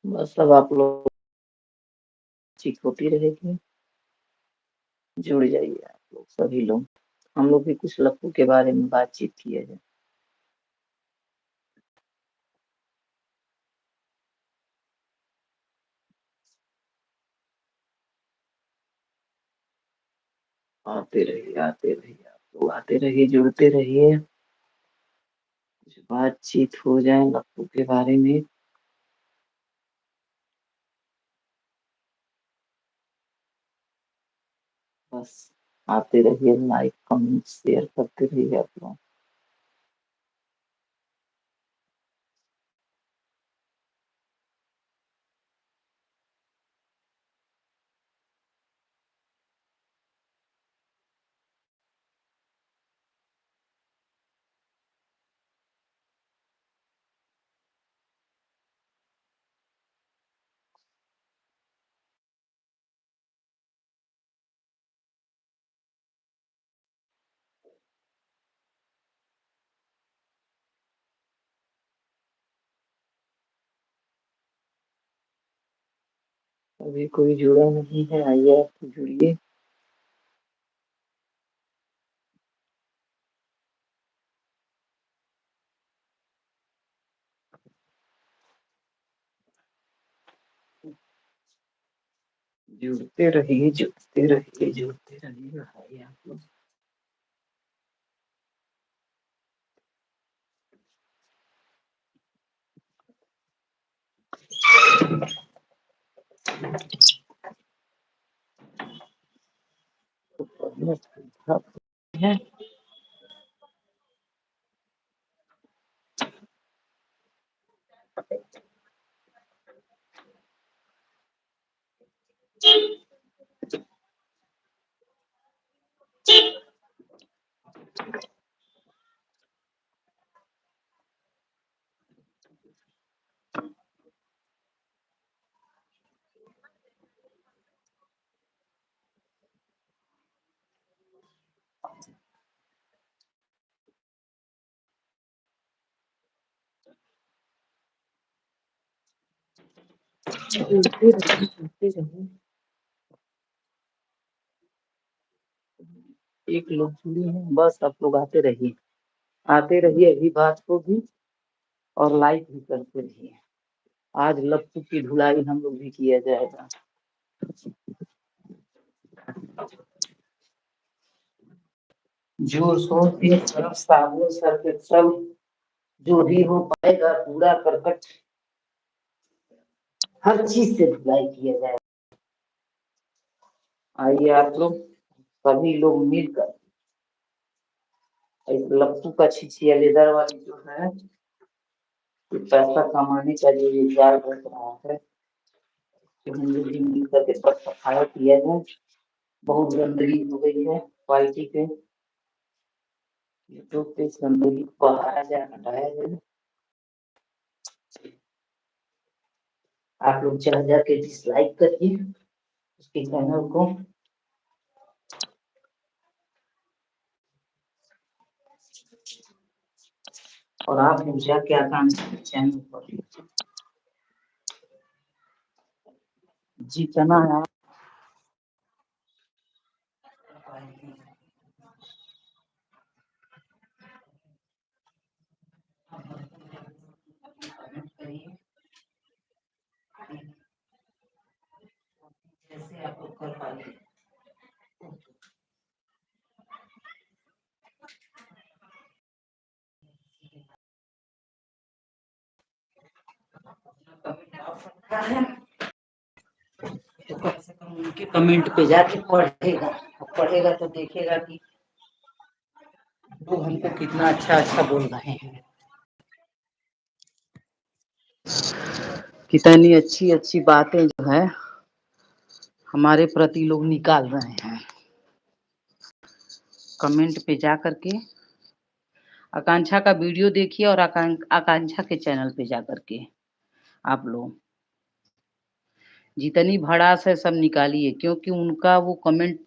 बस अब आप लोग बातचीत होती रहेगी, जुड़ जाइए आप लोग सभी लोग। हम लोग भी कुछ लप्पू के बारे में बातचीत किए हैं। आते रहिए आप लोग, आते रहिए, जुड़ते रहिए, कुछ बातचीत हो जाए लप्पू के बारे में। बस आते रहिए, लाइक कमेंट शेयर करते रहिए आप लोग। अभी कोई जुड़ा नहीं है, आइए आप तो जुड़िए। जुड़ते रहिए, जुड़ते रहिए, जुड़ते रहिए, आइए आप लोग। है जुड़ते रहिए, जुड़ते रहिए। एक लोग जुड़े हैं, बस आप लोग आते रहिए अभी बात को भी, और लाइक भी करते रहिए। आज लप्पू की धुलाई हम लोग भी किया जाएगा। जोर शोर के सब साबुन सर सब जो भी हो पाएगा कूड़ा करकट हर चीज से धुलाई किया जाएगा। आइए आप लोग सभी लोग मिलकर इस लप्पू का छिछिया लेदर वाली जो है, ये पैसा कमाने का जो ये जाल रच रहा है, कि हम लोग भी मिल करके सब सफाई किया जाए। बहुत गंदगी हो गई है क्वालिटी पे, यूट्यूब पे इस गंदगी को बढ़ाया जाए, हटाया जाए। आप लोग जा जाके डिसलाइक करिए उसके चैनल को, और आप लोग जाके आकांक्षा के चैनल पर जितना है जैसे आप लोग कर पाइए। तो कम से कम उनके कमेंट पे जाके पढ़ेगा, पढ़ेगा तो देखेगा कि लोग हमको कितना अच्छा अच्छा बोल रहे हैं, कितनी अच्छी अच्छी बातें जो है हमारे प्रति लोग निकाल रहे हैं। कमेंट पे जा करके आकांक्षा का वीडियो देखिए, और आकांक्षा के चैनल पे जा करके आप लोग जितनी भड़ास है सब निकालिए, क्योंकि उनका वो कमेंट